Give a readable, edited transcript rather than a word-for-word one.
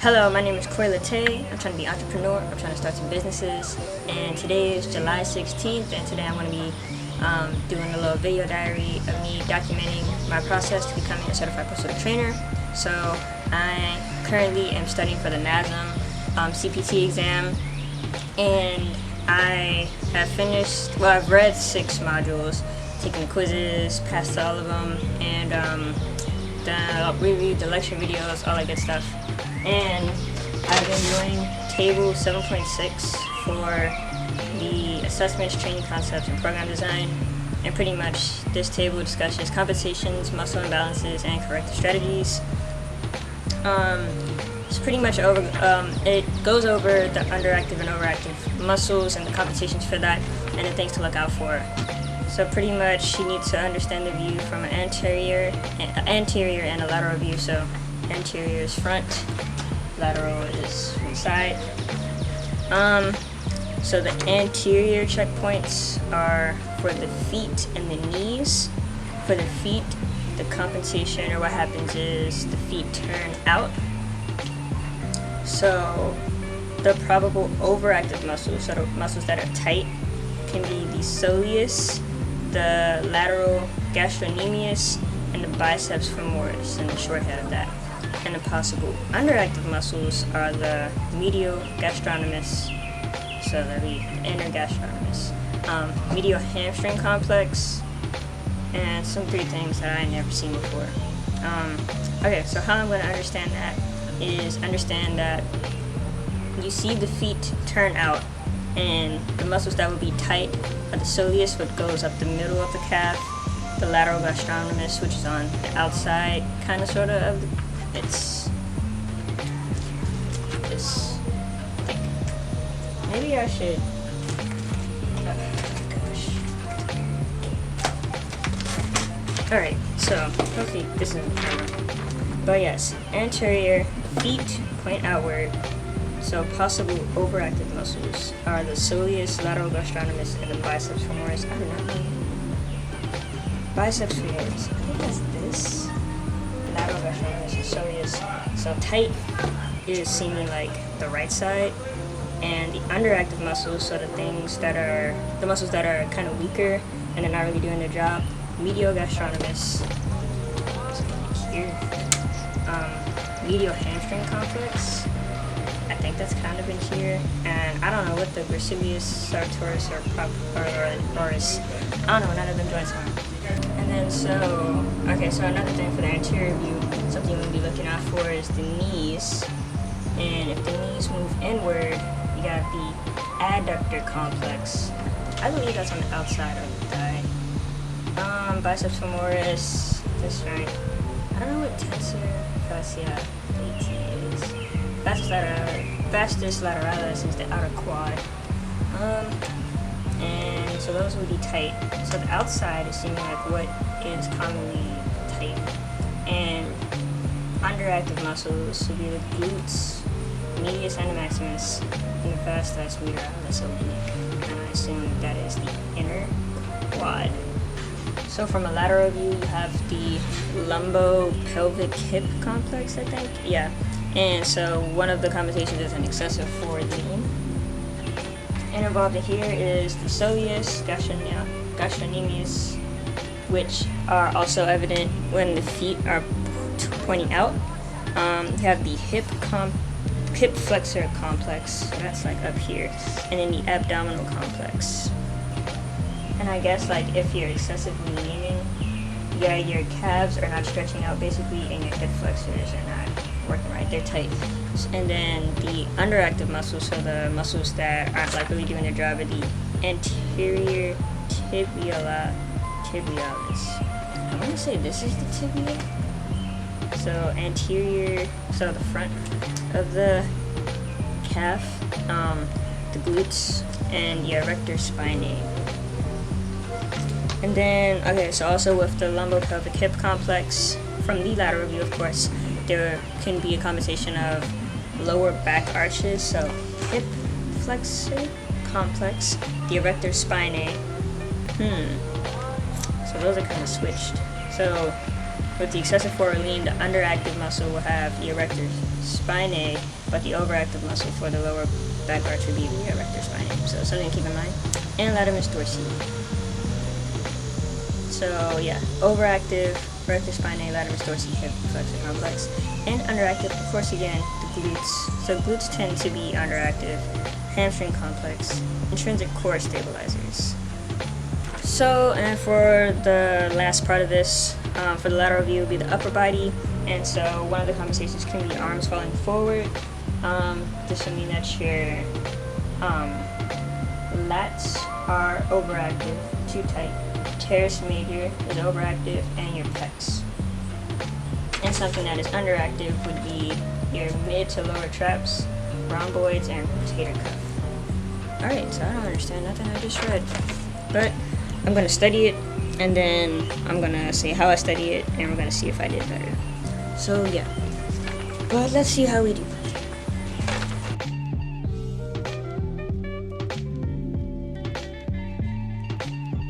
Hello, my name is Corey Latte. I'm trying to be an entrepreneur. I'm trying to start some businesses. And today is July 16th, and today I'm going to be doing a little video diary of me documenting my process to becoming a certified personal trainer. So I currently am studying for the NASM CPT exam, and I have finished, well, I've read 6 modules, taken quizzes, passed all of them, and done reviewed the lecture videos, all that good stuff. And I've been doing table 7.6 for the assessments, training concepts, and program design. And pretty much this table discusses compensations, muscle imbalances, and corrective strategies. It's pretty much over. It goes over the underactive and overactive muscles and the compensations for that, and the things to look out for. So pretty much you need to understand the view from an anterior and a lateral view. So anterior is front, lateral is from the side. So the anterior checkpoints are for the feet and the knees. For the feet, the compensation, or what happens is the feet turn out. So the probable overactive muscles, so the muscles that are tight, can be the soleus, the lateral gastrocnemius, and the biceps femoris, and the shorthand of that. And the possible underactive muscles are the medial gastrocnemius, so that'd be the inner gastrocnemius, medial hamstring complex, and some 3 things that I never seen before. Okay, so how I'm going to understand that is understand that you see the feet turn out, and the muscles that would be tight are the soleus, which goes up the middle of the calf, the lateral gastrocnemius, which is on the outside, kind of, sort of it's this. Maybe I should. Oh gosh. Alright, so hopefully this isn't the camera. But yes, anterior feet point outward. So possible overactive muscles are the soleus, lateral gastrocnemius, and the biceps femoris. I do not know. Biceps femoris. I think that's this. Lateral gastrocnemius and soleus. So tight is seeming like the right side, and the underactive muscles, so the muscles that are kind of weaker and they're not really doing their job. Medial gastrocnemius. Here. Medial hamstring complex. I think that's kind of in here, and I don't know what the gracilis, sartorius, or is. I don't know, none of them joints are. And then so another thing for the anterior view, something we'll be looking out for is the knees. And if the knees move inward, you got the adductor complex. I believe that's on the outside of the thigh. Biceps femoris, this right. I don't know what tensor fascia lati is. Vastus lateralis is the outer quad. And so those would be tight. So the outside is seeming like what is commonly tight. And underactive muscles would be the glutes, medius and maximus, and the vastus lateralis oblique. And I assume that is the inner quad. So from a lateral view, you have the lumbo-pelvic hip complex, I think. Yeah. And so one of the compensations is an excessive forward lean. And involved in here is the soleus, gastrocnemius, which are also evident when the feet are pointing out. You have the hip flexor complex, so that's like up here, and then the abdominal complex. And I guess like if you're excessively leaning, yeah, your calves are not stretching out basically, and your hip flexors are not working right, they're tight. And then the underactive muscles, so the muscles that aren't like really doing their job, are the anterior tibialis. I want to say this is the tibia. So anterior, so the front of the calf, the glutes, and the erector spinae. And then, okay, so also with the lumbopelvic hip complex, from the lateral view, of course, there can be a combination of lower back arches, so hip flexor complex, the erector spinae. So those are kind of switched. So with the excessive forward lean, the underactive muscle will have the erector spinae, but the overactive muscle for the lower back arch would be the erector spinae. So something to keep in mind. And latimus dorsi. So yeah, overactive, erector spinae, latimus dorsi, hip flexor complex. And underactive, of course, again, the glutes. So glutes tend to be underactive, hamstring complex, intrinsic core stabilizers. So, and for the last part of this, for the lateral view, will be the upper body. And so one of the compensations can be arms falling forward. This will mean that your lats are overactive, too tight. Teres major is overactive, and your pecs. And something that is underactive would be your mid to lower traps, rhomboids, and rotator cuff. Alright, so I don't understand nothing I just read. But I'm going to study it, and then I'm going to say how I study it, and we're going to see if I did better. So yeah, but let's see how we do.